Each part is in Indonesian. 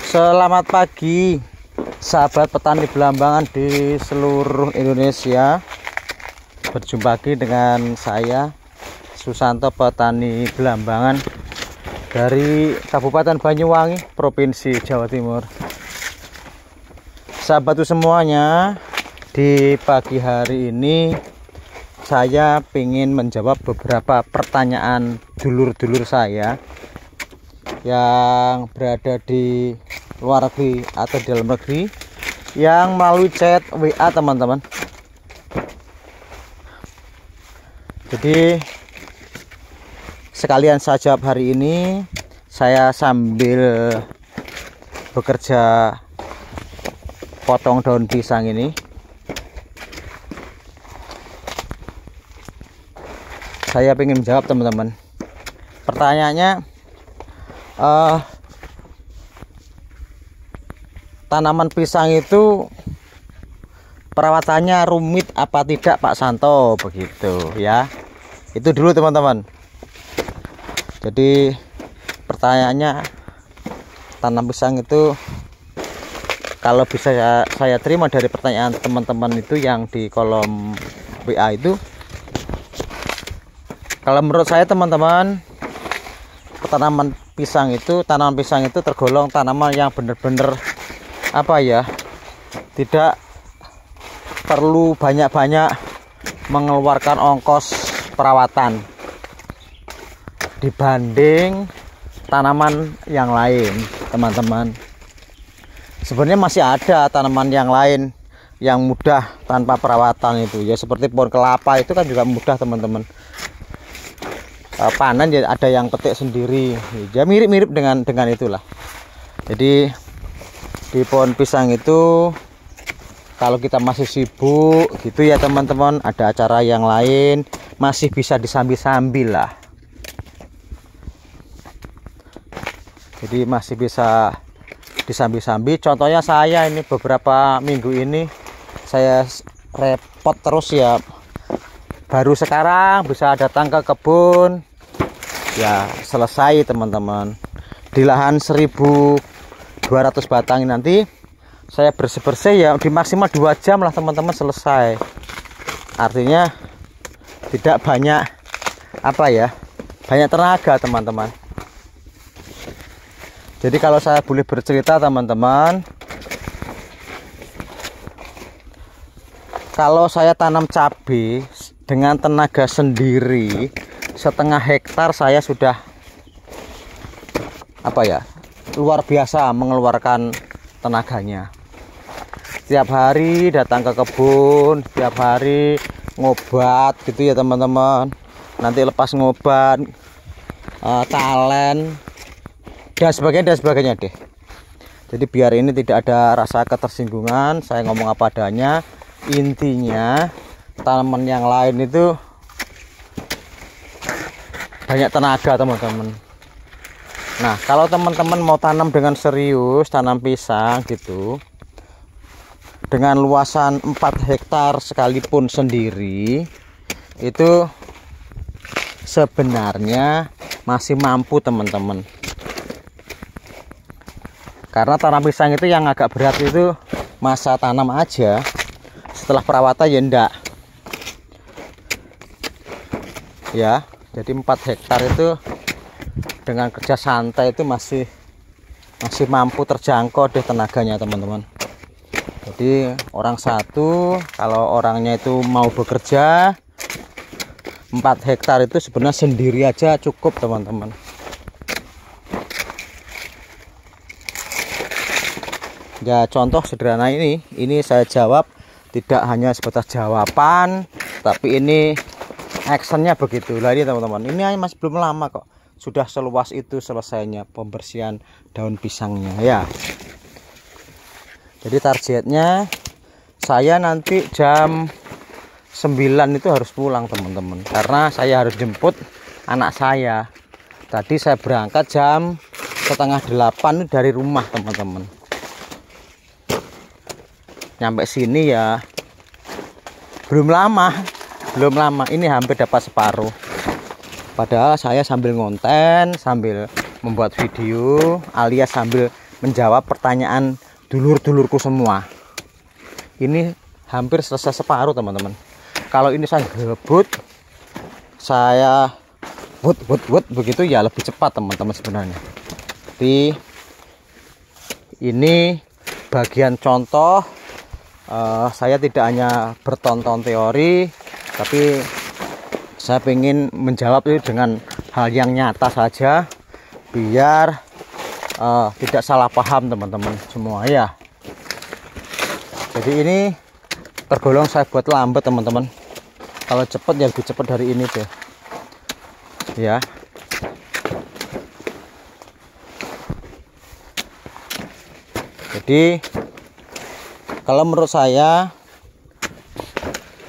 Selamat pagi sahabat petani belambangan di seluruh Indonesia. Berjumpa lagi dengan saya Susanto, petani belambangan dari Kabupaten Banyuwangi, Provinsi Jawa Timur. Sahabatku semuanya, di pagi hari ini saya ingin menjawab beberapa pertanyaan dulur-dulur saya yang berada di luar negeri atau di dalam negeri yang melalui chat WA teman-teman. Jadi sekalian saya jawab hari ini, saya sambil bekerja potong daun pisang ini. Saya ingin menjawab teman-teman. Pertanyaannya, tanaman pisang itu perawatannya rumit apa tidak Pak Santo, begitu ya. Itu dulu teman-teman. Jadi pertanyaannya, tanam pisang itu kalau bisa saya terima dari pertanyaan teman-teman itu yang di kolom WA itu, kalau menurut saya teman-teman, tanaman pisang itu tergolong tanaman yang benar-benar tidak perlu banyak-banyak mengeluarkan ongkos perawatan dibanding tanaman yang lain teman-teman. Sebenarnya masih ada tanaman yang lain yang mudah tanpa perawatan itu ya, seperti pohon kelapa itu kan juga mudah teman-teman. Panen ya ada yang petik sendiri ya, mirip-mirip dengan itulah. Jadi di pohon pisang itu kalau kita masih sibuk gitu ya teman-teman, ada acara yang lain, masih bisa disambil-sambil lah. Jadi masih bisa disambil-sambil. Contohnya saya ini beberapa minggu ini saya repot terus ya, baru sekarang bisa datang ke kebun ya, selesai teman-teman. Di lahan 1200 batang nanti saya bersih-bersih ya, di maksimal 2 jam lah teman-teman selesai. Artinya tidak banyak banyak tenaga teman-teman. Jadi kalau saya boleh bercerita teman-teman, kalau saya tanam cabai dengan tenaga sendiri setengah hektar, saya sudah luar biasa mengeluarkan tenaganya. Setiap hari datang ke kebun, setiap hari ngobat gitu ya teman-teman. Nanti lepas ngobat, talen dan sebagainya deh. Jadi biar ini tidak ada rasa ketersinggungan, saya ngomong apa adanya. Intinya tanaman yang lain itu banyak tenaga teman-teman. Nah, kalau teman-teman mau tanam dengan serius, tanam pisang gitu dengan luasan 4 hektar sekalipun sendiri, itu sebenarnya masih mampu teman-teman. Karena tanam pisang itu yang agak berat itu masa tanam aja, setelah perawatan ya enggak ya. Jadi 4 hektar itu dengan kerja santai itu masih mampu terjangkau deh tenaganya teman-teman. Jadi orang satu, kalau orangnya itu mau bekerja 4 hektar itu sebenarnya sendiri aja cukup teman-teman. Ya contoh sederhana ini saya jawab tidak hanya sebatas jawaban, tapi ini actionnya begitu. Lah ini teman-teman, ini masih belum lama kok sudah seluas itu selesainya pembersihan daun pisangnya ya. Jadi targetnya saya nanti jam 9 itu harus pulang teman-teman, karena saya harus jemput anak saya. Tadi saya berangkat jam setengah 8 dari rumah teman-teman. Nyampe sini ya belum lama, ini hampir dapat separuh. Padahal saya sambil ngonten, sambil membuat video, alias sambil menjawab pertanyaan dulur-dulurku semua. Ini hampir selesai separuh teman-teman. Kalau ini saya gebut, saya wut begitu ya lebih cepat teman-teman sebenarnya. Tapi ini bagian contoh. Saya tidak hanya bertonton teori, tapi saya ingin menjawab itu dengan hal yang nyata saja, biar tidak salah paham teman-teman semua ya. Jadi ini tergolong saya buat lambat teman-teman. Kalau cepat ya lebih cepat dari ini deh ya. Jadi kalau menurut saya,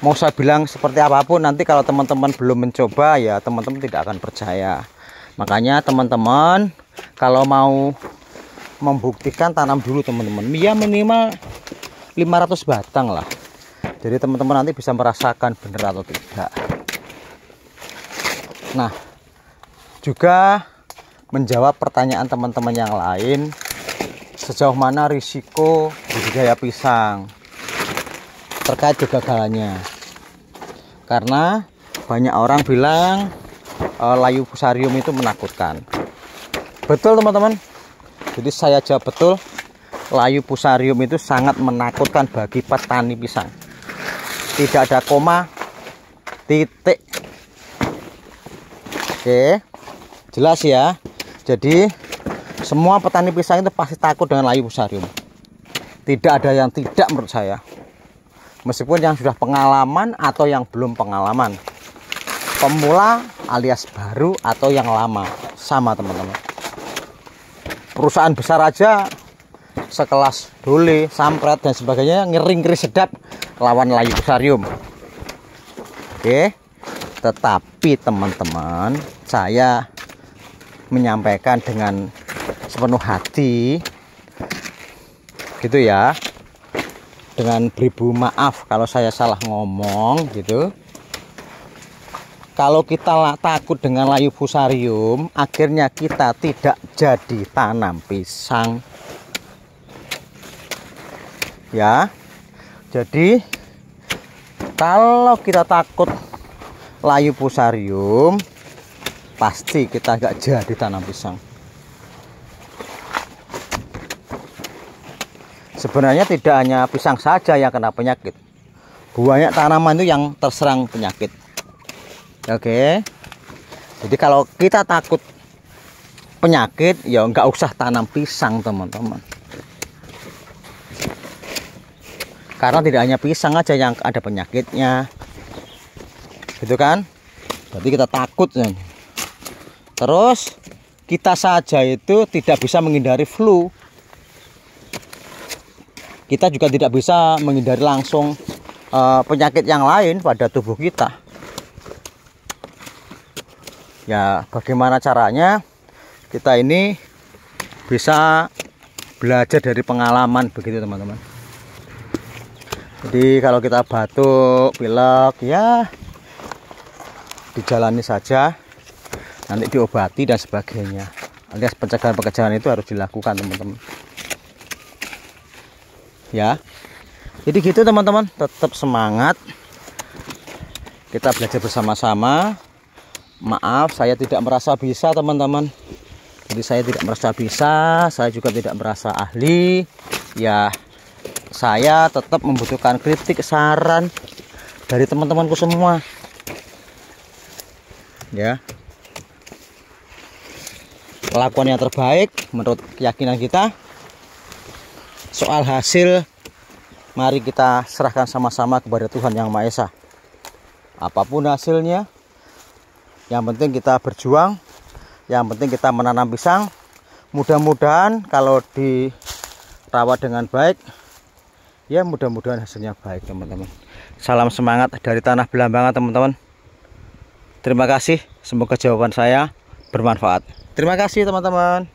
mau saya bilang seperti apapun, nanti kalau teman-teman belum mencoba ya teman-teman tidak akan percaya. Makanya teman-teman kalau mau membuktikan, tanam dulu teman-teman, ya minimal 500 batang lah. Jadi teman-teman nanti bisa merasakan benar atau tidak. Nah, juga menjawab pertanyaan teman-teman yang lain, sejauh mana risiko budidaya pisang terkait kegagalannya. Karena banyak orang bilang layu fusarium itu menakutkan. Betul teman-teman. Jadi saya jawab betul, layu fusarium itu sangat menakutkan bagi petani pisang. Tidak ada koma, titik. Oke, jelas ya. Jadi semua petani pisang itu pasti takut dengan layu fusarium. Tidak ada yang tidak menurut saya. Meskipun yang sudah pengalaman atau yang belum pengalaman, pemula alias baru atau yang lama, sama teman-teman. Perusahaan besar aja sekelas Dole, Sampret dan sebagainya ngeri-ngeri sedap lawan layu fusarium. Oke, tetapi teman-teman, saya menyampaikan dengan sepenuh hati gitu ya, dengan beribu maaf kalau saya salah ngomong gitu. Kalau kita takut dengan layu fusarium, akhirnya kita tidak jadi tanam pisang ya. Jadi kalau kita takut layu fusarium, pasti kita nggak jadi tanam pisang. Sebenarnya tidak hanya pisang saja yang kena penyakit, banyak tanaman itu yang terserang penyakit. Oke, jadi kalau kita takut penyakit ya nggak usah tanam pisang teman-teman. Karena tidak hanya pisang aja yang ada penyakitnya, gitu kan? Berarti kita takut. Terus kita saja itu tidak bisa menghindari flu. Kita juga tidak bisa menghindari langsung penyakit yang lain pada tubuh kita. Ya, bagaimana caranya? Kita ini bisa belajar dari pengalaman begitu teman-teman. Jadi kalau kita batuk, pilek, ya dijalani saja, nanti diobati dan sebagainya. Alias pencegahan-pencegahan itu harus dilakukan teman-teman. Ya, jadi gitu teman-teman, tetap semangat, kita belajar bersama-sama. Maaf saya tidak merasa bisa teman-teman, jadi saya tidak merasa bisa, saya juga tidak merasa ahli ya. Saya tetap membutuhkan kritik, saran dari teman-temanku semua ya. Lakukan yang terbaik menurut keyakinan kita. Soal hasil, mari kita serahkan sama-sama kepada Tuhan Yang Maha Esa. Apapun hasilnya, yang penting kita berjuang, yang penting kita menanam pisang. Mudah-mudahan kalau dirawat dengan baik, ya mudah-mudahan hasilnya baik teman-teman. Salam semangat dari Tanah Belambangan teman-teman. Terima kasih, semoga jawaban saya bermanfaat. Terima kasih teman-teman.